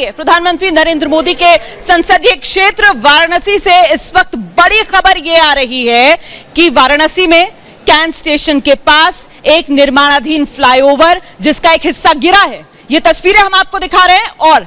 आइए प्रधानमंत्री नरेंद्र मोदी के संसदीय क्षेत्र वाराणसी से इस वक्त बड़ी खबर ये आ रही है कि वाराणसी में कैंट स्टेशन के पास एक निर्माणाधीन फ्लाईओवर जिसका एक हिस्सा गिरा है। ये तस्वीरें हम आपको दिखा रहे हैं और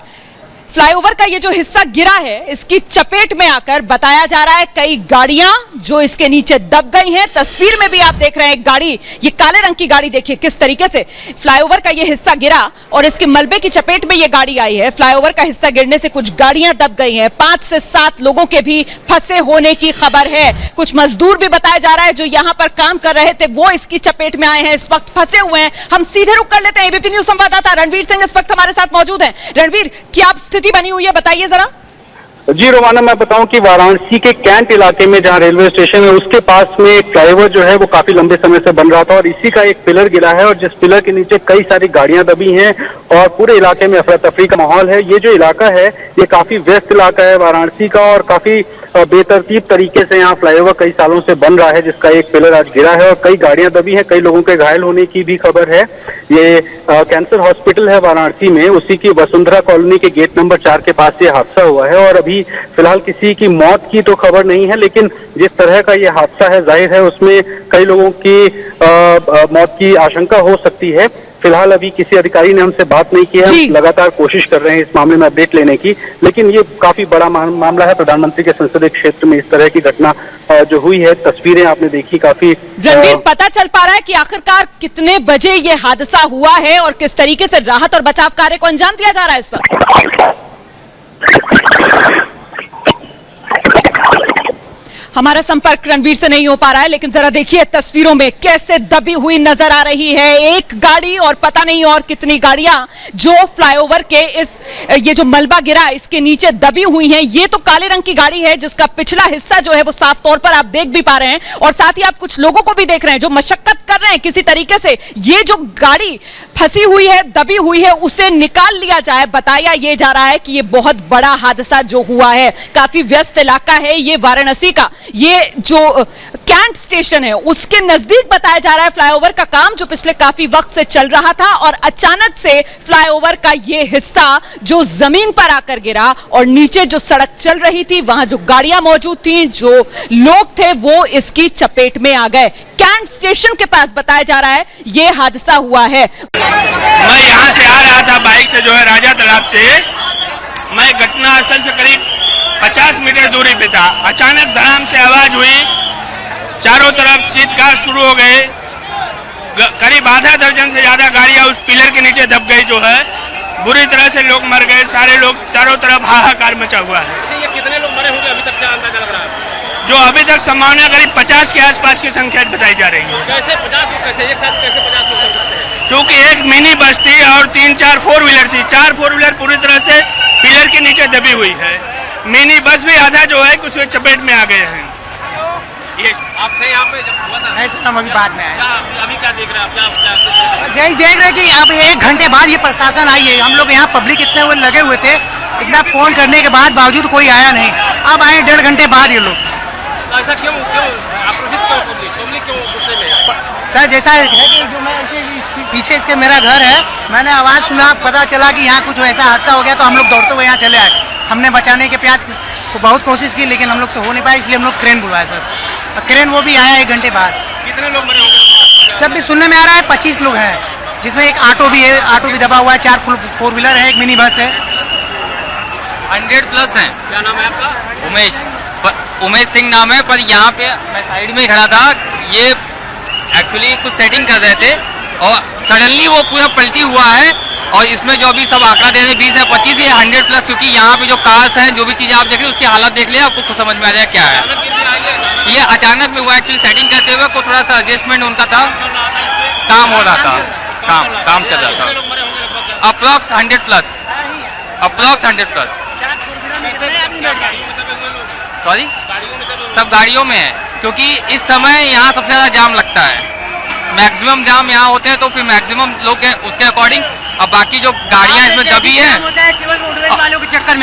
फ्लाईओवर का ये जो हिस्सा गिरा है इसकी चपेट में आकर बताया जा रहा है कई गाड़ियां जो इसके नीचे दब गई हैं। तस्वीर में भी आप देख रहे हैं एक गाड़ी, ये काले रंग की गाड़ी देखिए किस तरीके से फ्लाईओवर का ये हिस्सा गिरा और इसके मलबे की चपेट में ये गाड़ी आई है। फ्लाईओवर का हिस्सा गिरने से कुछ गाड़ियां दब गई हैं। 5 से 7 लोगों के भी फंसे होने की खबर है। कुछ मजदूर भी बताया जा रहा है जो यहां पर काम कर रहे थे वो इसकी चपेट में आए हैं, इस वक्त फंसे हुए हैं। हम सीधे रुक कर लेते हैं। एबीपी न्यूज संवाददाता रणवीर सिंह इस वक्त हमारे साथ मौजूद हैं। रणवीर, क्या स्थिति बनी हुई है, बताइए जरा। जी रोमाना, मैं बताऊं कि वाराणसी के कैंट इलाके में जहां रेलवे स्टेशन है उसके पास में एक फ्लाईओवर जो है वो काफी लंबे समय से बन रहा था और इसी का एक पिलर गिरा है और जिस पिलर के नीचे कई सारी गाड़ियां दबी हैं और पूरे इलाके में अफरा तफरी का माहौल है। ये जो इलाका है ये काफी व्यस्त इलाका है वाराणसी का और काफी बेतरतीब तरीके से यहाँ फ्लाईओवर कई सालों से बन रहा है जिसका एक पिलर आज गिरा है और कई गाड़ियां दबी हैं। कई लोगों के घायल होने की भी खबर है। ये कैंसर हॉस्पिटल है वाराणसी में, उसी की वसुंधरा कॉलोनी के गेट नंबर 4 के पास ये हादसा हुआ है और अभी फिलहाल किसी की मौत की तो खबर नहीं है, लेकिन जिस तरह का ये हादसा है जाहिर है उसमें कई लोगों की मौत की आशंका हो सकती है। फिलहाल अभी किसी अधिकारी ने हमसे बात नहीं की है। हम लगातार कोशिश कर रहे हैं इस मामले में अपडेट लेने की, लेकिन ये काफी बड़ा मामला है। प्रधानमंत्री के संसदीय क्षेत्र में इस तरह की घटना जो हुई है, तस्वीरें आपने देखी काफी। रणवीर, पता चल पा रहा है कि आखिरकार कितने बजे ये हादसा हुआ है और किस तरीके से राहत और बचाव कार्य को अंजाम दिया जा रहा है इस वक्त? हमारा संपर्क रणवीर से नहीं हो पा रहा है, लेकिन जरा देखिए तस्वीरों में कैसे दबी हुई नजर आ रही है एक गाड़ी और पता नहीं और कितनी गाड़ियां जो फ्लाईओवर के ये जो मलबा गिरा इसके नीचे दबी हुई हैं। ये तो काले रंग की गाड़ी है जिसका पिछला हिस्सा जो है वो साफ तौर पर आप देख भी पा रहे हैं और साथ ही आप कुछ लोगों को भी देख रहे हैं जो मशक्कत कर रहे हैं किसी तरीके से ये जो गाड़ी फंसी हुई है, दबी हुई है, उसे निकाल लिया जाए। बताया ये जा रहा है कि ये बहुत बड़ा हादसा जो हुआ है, काफी व्यस्त इलाका है ये वाराणसी का। ये जो कैंट स्टेशन है उसके नजदीक बताया जा रहा है फ्लाईओवर का काम जो पिछले काफी वक्त से चल रहा था और अचानक से फ्लाईओवर का ये हिस्सा जो जमीन पर आकर गिरा और नीचे जो सड़क चल रही थी वहां जो गाड़ियां मौजूद थी, जो लोग थे, वो इसकी चपेट में आ गए। कैंट स्टेशन के पास बताया जा रहा है ये हादसा हुआ है। मैं यहाँ से आ रहा था बाइक से जो है राजा तालाब से। मैं घटनास्थल से करीब 50 मीटर दूरी पे था। अचानक धड़ाम से आवाज हुई, चारों तरफ चीत्कार शुरू हो गए। करीब आधा दर्जन से ज्यादा गाड़ियां उस पिलर के नीचे दब गई जो है। बुरी तरह से लोग मर गए, सारे लोग चारों तरफ हाहाकार मचा हुआ है। ये कितने लोग मरे होंगे अभी तक, क्या अंदाजा लग रहा है? जो अभी तक संभावना करीब 50 के आसपास की संख्या बताई जा रही है। कैसे 50 लोग, कैसे एक साथ कैसे 50 लोग चल सकते हैं? क्योंकि एक मिनी बस थी और 3-4 4 व्हीलर थी। 4 4 व्हीलर पूरी तरह से पिलर के नीचे दबी हुई है। मिनी बस भी आधा जो है उसके चपेट में आ गए हैं। ये आप थे यहाँ पे जब हुआ था? नहीं सर, हम अभी बाद में आए। अभी क्या देख रहे हैं आप? यही देख रहे हैं कि अब 1 घंटे बाद ये प्रशासन आई है। हम लोग यहाँ पब्लिक इतने हुए लगे हुए थे, इतना फोन करने के बाद बावजूद कोई आया नहीं। अब आए 1.5 घंटे बाद ये लोग। ऐसा क्यों आक्रोशित क्यों पब्लिक क्यों गुस्से में? सर जैसा है कि जो मैं पीछे इसके मेरा घर है, मैंने आवाज़ सुना, पता चला कि यहाँ कुछ ऐसा हादसा हो गया तो हम लोग दौड़ते हुए यहाँ चले आए। हमने बचाने के प्रयास को बहुत कोशिश की लेकिन हम लोग से हो नहीं पाया, इसलिए हम लोग क्रेन बुलवाया सर। क्रेन वो भी आया 1 घंटे बाद। कितने लोग मरे होंगे? जब भी सुनने में आ रहा है 25 लोग हैं, जिसमें एक ऑटो भी है, ऑटो भी दबा हुआ है, 4 4 व्हीलर है, एक मिनी बस है। 100+ हैं। क्या नाम है आपका? उमेश सिंह नाम है। पर यहाँ पे मैं साइड में खड़ा था, ये एक्चुअली कुछ सेटिंग कर रहे थे और सडनली वो पूरा पलटी हुआ है और इसमें जो अभी सब आंकड़ा दे रहे हैं 20 है 25 है 100+, क्योंकि यहाँ पे जो कार्स हैं, जो भी चीज़ें आप देख रहे हैं उसकी हालत देख लिया, आपको खुद समझ में आ जाए क्या है। ये अचानक में हुआ, एक्चुअली सेटिंग करते हुए को थोड़ा सा एडजस्टमेंट उनका था, काम हो रहा था, काम चल रहा था। अप्रॉक्स 100+। सॉरी, सब गाड़ियों में है क्योंकि इस समय यहाँ सबसे ज़्यादा जाम लगता है। मैक्सिमम जाम यहाँ होते हैं तो फिर मैक्सिमम लोग उसके अकॉर्डिंग। अब बाकी जो गाड़ियाँ इसमें दबी हैं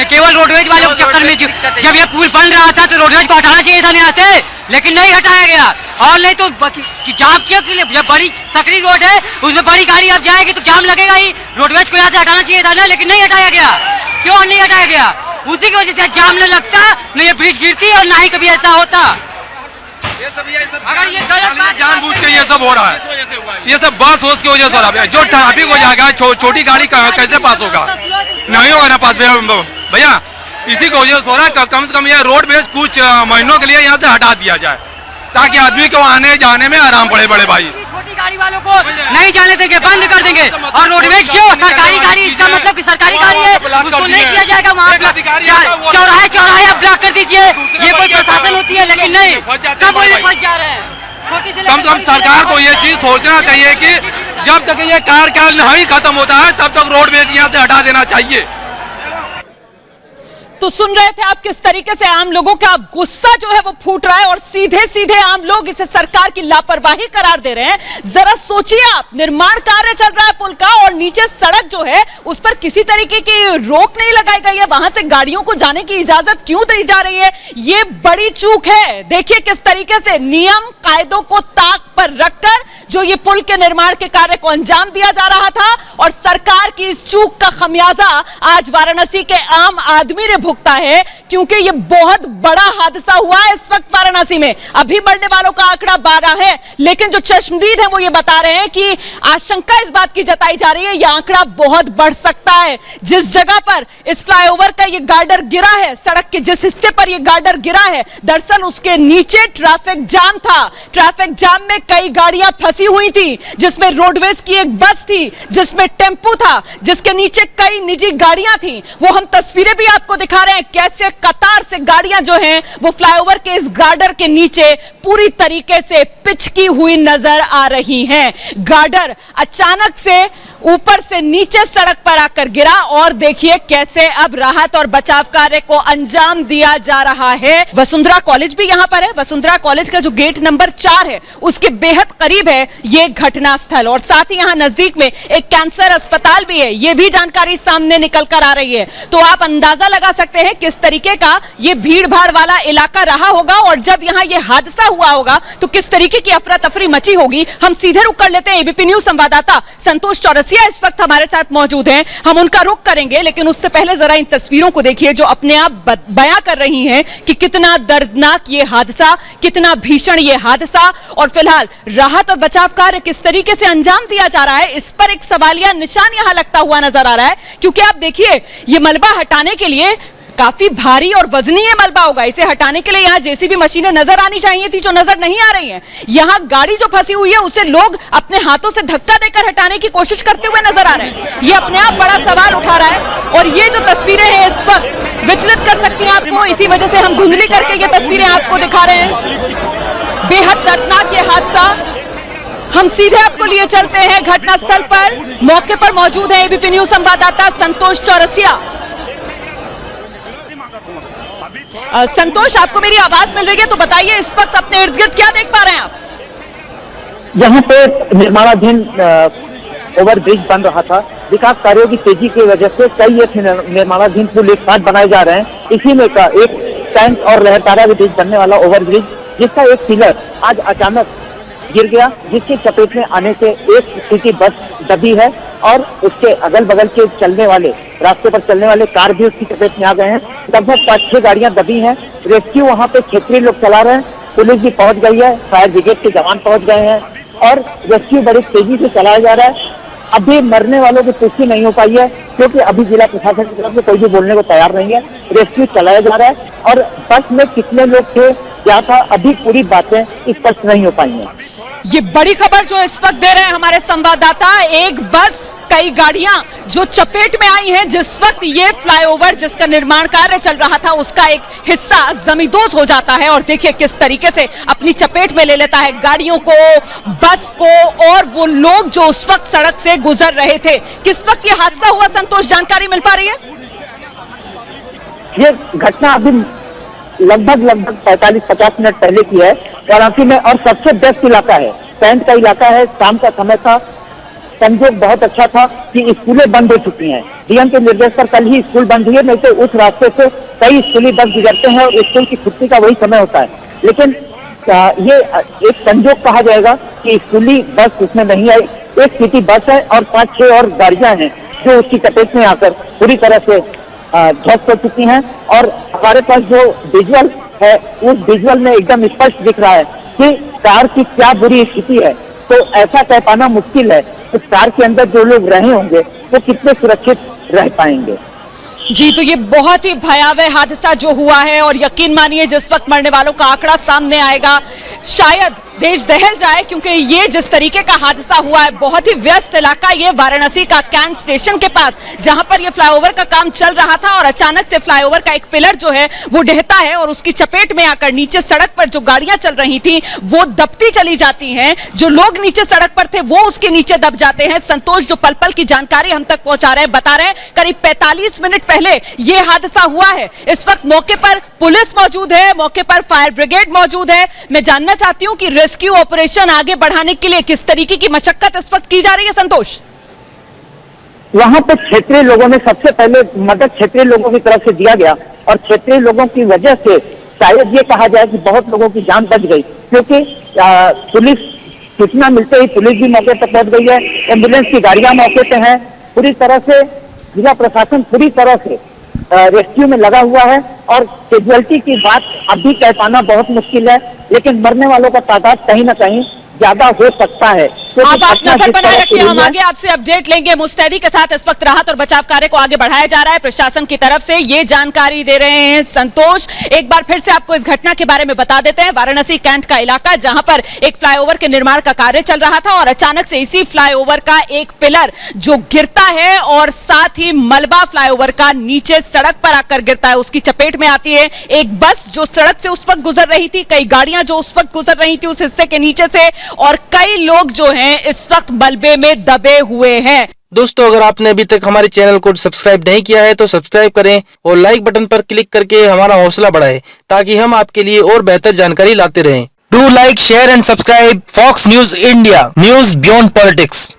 केवल रोडवेज वालों के चक्कर में, जब ये पुल बन रहा था तो रोडवेज को हटाना चाहिए था यहाँ से, लेकिन नहीं हटाया गया। और नहीं तो जाम क्यों के लिए, जब बड़ी सकरी रोड है उसमें बड़ी गाड़ी अब जाएगी तो जाम लगेगा ही। रोडवेज को यहाँ से हटाना चाहिए था ना, लेकिन नहीं हटाया गया। क्यों नहीं हटाया गया? उसी की वजह से जाम न लगता, न ये ब्रिज गिरती और ना ही कभी ऐसा होता। अगर ये गलत बात जानबूझ के ये सब हो रहा है, ये सब बस होश की वजह से हो रहा है। जो ट्रैफिक हो जाएगा, छोटी गाड़ी कैसे पास होगा? नहीं होगा ना पास भैया, इसी की वजह से हो रहा है। कम से कम ये रोड बेस कुछ महीनों के लिए यहाँ से हटा दिया जाए, ताकि आदमी को आने जाने में आराम पड़े। बड़े भाई छोटी गाड़ी वालों को नहीं जाने देंगे, बंद कर देंगे। और रोडवेज क्यों? सरकारी गाड़ी, इसका मतलब कि सरकारी गाड़ी है, उसको नहीं किया जाएगा। वहाँ चौराहे चौराहे आप ब्लॉक कर दीजिए, ये कोई प्रशासन होती है, लेकिन नहीं, सब वही फंस जा रहे हैं। कम से कम सरकार को ये चीज सोचना चाहिए कि जब तक ये कार्यकाल नहीं खत्म होता है, तब तक रोडवेज यहाँ से हटा देना चाहिए। तो सुन रहे थे आप किस तरीके से आम लोगों का गुस्सा जो है वो फूट रहा है और सीधे सीधे आम लोग इसे सरकार की लापरवाही करार दे रहे हैं। जरा सोचिए आप, निर्माण कार्य चल रहा है पुल का और नीचे सड़क जो है उस पर किसी तरीके की रोक नहीं लगाई गई है, वहां से गाड़ियों को जाने की इजाजत क्यों दी जा रही है? ये बड़ी चूक है। देखिए किस तरीके से नियम कायदों को ताक पर रखकर जो ये पुल के निर्माण के कार्य को अंजाम दिया जा रहा था और सरकार की इस चूक का खमियाजा आज वाराणसी के आम आदमी ने भुगता है, क्योंकि ये बहुत बड़ा हादसा हुआ है इस वक्त वाराणसी में। अभी मरने वालों का आंकड़ा 12 है, लेकिन जो चश्मदीद है वो ये बता रहे हैं कि आशंका इस बात की जताई जा रही है यह आंकड़ा बहुत बढ़ सकता है। जिस जगह पर इस फ्लाईओवर का ये गार्डर गिरा है, सड़क के जिस हिस्से पर ये गार्डर गिरा है, दरअसल उसके नीचे ट्रैफिक जाम था। ट्रैफिक जाम में कई गाड़ियां फंसी हुई थी, जिसमें रोडवेज की एक बस थी, जिसमें टेम्पो था, जिसके नीचे कई निजी गाड़ियां थी। वो हम तस्वीरें भी आपको दिखा रहे हैं, कैसे कतार से गाड़ियां जो हैं वो फ्लाईओवर के इस गार्डर के नीचे पूरी तरीके से पिचकी हुई नजर आ रही हैं। गार्डर अचानक से ऊपर से नीचे सड़क पर आकर गिरा और देखिए कैसे अब राहत और बचाव कार्य को अंजाम दिया जा रहा है। वसुंधरा कॉलेज भी यहां पर है। वसुंधरा कॉलेज का जो गेट नंबर 4 है उसके बेहद करीब है ये घटना स्थल, और साथ ही यहां नजदीक में एक कैंसर अस्पताल भी है। ये भी जानकारी सामने निकल कर आ रही है। तो आप अंदाजा लगा सकते हैं किस तरीके का ये भीड़ भाड़ वाला इलाका रहा होगा और जब यहां ये हादसा हुआ होगा तो किस तरीके की अफरा तफरी मची होगी। हम सीधे रुक कर लेते हैं। एबीपी न्यूज संवाददाता संतोष चौरसिया इस वक्त हमारे साथ मौजूद हैं, हम उनका रुख करेंगे, लेकिन उससे पहले जरा इन तस्वीरों को देखिए जो अपने आप बयां कर रही हैं कि कितना दर्दनाक ये हादसा, कितना भीषण ये हादसा, और फिलहाल राहत और बचाव कार्य किस तरीके से अंजाम दिया जा रहा है इस पर एक सवालिया निशान यहां लगता हुआ नजर आ रहा है। क्योंकि आप देखिए ये मलबा हटाने के लिए काफी भारी और वजनी मलबा होगा, इसे हटाने के लिए यहाँ जेसीबी मशीनें नजर आनी चाहिए थी जो नजर नहीं आ रही हैं। यहाँ गाड़ी जो फंसी हुई है उसे लोग अपने हाथों से धक्का देकर हटाने की कोशिश करते हुए नजर आ रहे हैं। ये अपने आप बड़ा सवाल उठा रहा है और ये जो तस्वीरें हैं इस वक्त विचलित कर सकती हैं आपको, इसी वजह से हम धुंधली करके ये तस्वीरें आपको दिखा रहे हैं। बेहद दर्दनाक ये हादसा। हम सीधे आपको लिए चलते हैं घटनास्थल पर। मौके पर मौजूद है एबीपी न्यूज संवाददाता संतोष चौरसिया। संतोष, आपको मेरी आवाज मिल रही है तो बताइए इस वक्त अपने इर्द गिर्द क्या देख पा रहे हैं आप? यहाँ पे निर्माणाधीन ओवरब्रिज बन रहा था। विकास कार्यों की तेजी की वजह से कई ये निर्माणाधीन पुल एक साथ बनाए जा रहे हैं। इसी में का एक टैंक और लहरतारा के बीच बनने वाला ओवरब्रिज, जिसका एक पिलर आज अचानक गिर गया, जिसकी चपेट में आने से एक सिटी बस दबी है और उसके अगल बगल के चलने वाले रास्ते पर चलने वाले कार भी उसकी चपेट में आ गए हैं। लगभग 5-6 गाड़ियां दबी हैं। रेस्क्यू वहां पे क्षेत्रीय लोग चला रहे हैं, पुलिस भी पहुंच गई है, फायर ब्रिगेड के जवान पहुंच गए हैं और रेस्क्यू बड़ी तेजी से चलाया जा रहा है। अभी मरने वालों की पुष्टि नहीं हो पाई है क्योंकि अभी जिला प्रशासन की तरफ से कोई भी बोलने को तैयार नहीं है। रेस्क्यू चलाया जा रहा है और बस में कितने लोग थे, क्या था, अभी पूरी बातें स्पष्ट नहीं हो पाई हैं। ये बड़ी खबर जो इस वक्त दे रहे हैं हमारे संवाददाता, एक बस कई गाड़ियां जो चपेट में आई हैं जिस वक्त ये फ्लाईओवर जिसका निर्माण कार्य चल रहा था उसका एक हिस्सा जमींदोज हो जाता है और देखिए किस तरीके से अपनी चपेट में ले लेता है गाड़ियों को, बस को और वो लोग जो उस वक्त सड़क से गुजर रहे थे। किस वक्त ये हादसा हुआ संतोष, जानकारी मिल पा रही है? ये घटना अभी लगभग 45-50 मिनट पहले की है वाराणसी में और सबसे बेस्ट इलाका है, कैंट का इलाका है। शाम का समय था, संजोग बहुत अच्छा था कि स्कूलें बंद हो चुकी हैं। डीएम के निर्देश पर कल ही स्कूल बंद हुए, नहीं तो उस रास्ते से कई स्कूली बस गुजरते हैं और स्कूल की छुट्टी का वही समय होता है। लेकिन ये एक संजोग कहा जाएगा कि स्कूली बस उसमें नहीं आई। एक सिटी बस है और 5-6 और गाड़ियां हैं जो उसकी चपेट में आकर पूरी तरह से ध्वस्त हो चुकी हैं। और हमारे पास जो विजुअल है उस विजुअल में एकदम स्पष्ट दिख रहा है कि कार की क्या बुरी स्थिति है। तो ऐसा कह पाना मुश्किल है कि कार के अंदर जो लोग रहे होंगे वो कितने सुरक्षित रह पाएंगे। जी, तो ये बहुत ही भयावह हादसा जो हुआ है और यकीन मानिए जिस वक्त मरने वालों का आंकड़ा सामने आएगा शायद देश दहल जाए, क्योंकि ये जिस तरीके का हादसा हुआ है बहुत ही व्यस्त इलाका ये वाराणसी का कैंट स्टेशन के पास, जहां पर ये फ्लाईओवर का काम चल रहा था और अचानक से फ्लाईओवर का एक पिलर जो है वो ढहता है और उसकी चपेट में आकर नीचे सड़क पर जो गाड़ियां चल रही थी वो दबती चली जाती हैं। जो लोग नीचे सड़क पर थे वो उसके नीचे दब जाते हैं। संतोष जो पल पल की जानकारी हम तक पहुंचा रहे हैं, बता रहे हैं करीब 45 मिनट पहले ये हादसा हुआ है। इस वक्त मौके पर पुलिस मौजूद है, मौके पर फायर ब्रिगेड मौजूद है। मैं जानना चाहती हूं कि रेस्क्यू ऑपरेशन आगे बढ़ाने के लिए किस तरीके की मशक्कत इस वक्त की जा रही है। संतोष, वहां पर क्षेत्रीय लोगों ने सबसे पहले मदद क्षेत्रीय लोगों की तरफ से दिया गया और क्षेत्रीय लोगों की वजह से शायद ये कहा जाए कि बहुत लोगों की जान बच गई, क्योंकि पुलिस सूचना मिलते ही पुलिस भी मौके पर पहुंच गई है, एम्बुलेंस की गाड़ियां मौके पर हैं, पूरी तरह से जिला प्रशासन पूरी तरह से रेस्क्यू में लगा हुआ है। और कैजुअलिटी की बात अभी कह पाना बहुत मुश्किल है, लेकिन मरने वालों का तादाद कहीं ना कहीं ज्यादा हो सकता है। आप नजर बनाए रखिए, हम आगे आपसे अपडेट लेंगे। मुस्तैदी के साथ इस वक्त राहत और बचाव कार्य को आगे बढ़ाया जा रहा है प्रशासन की तरफ से, ये जानकारी दे रहे हैं संतोष। एक बार फिर से आपको इस घटना के बारे में बता देते हैं। वाराणसी कैंट का इलाका जहां पर एक फ्लाईओवर के निर्माण का कार्य चल रहा था और अचानक से इसी फ्लाईओवर का एक पिलर जो गिरता है और साथ ही मलबा फ्लाईओवर का नीचे सड़क पर आकर गिरता है, उसकी चपेट में आती है एक बस जो सड़क से उस वक्त गुजर रही थी, कई गाड़ियां जो उस वक्त गुजर रही थी उस हिस्से के नीचे से, और कई लोग जो हैं इस वक्त मलबे में दबे हुए हैं। दोस्तों, अगर आपने अभी तक हमारे चैनल को सब्सक्राइब नहीं किया है तो सब्सक्राइब करें और लाइक बटन पर क्लिक करके हमारा हौसला बढ़ाएं ताकि हम आपके लिए और बेहतर जानकारी लाते रहें। Do like, share and subscribe Fox News India, news beyond politics.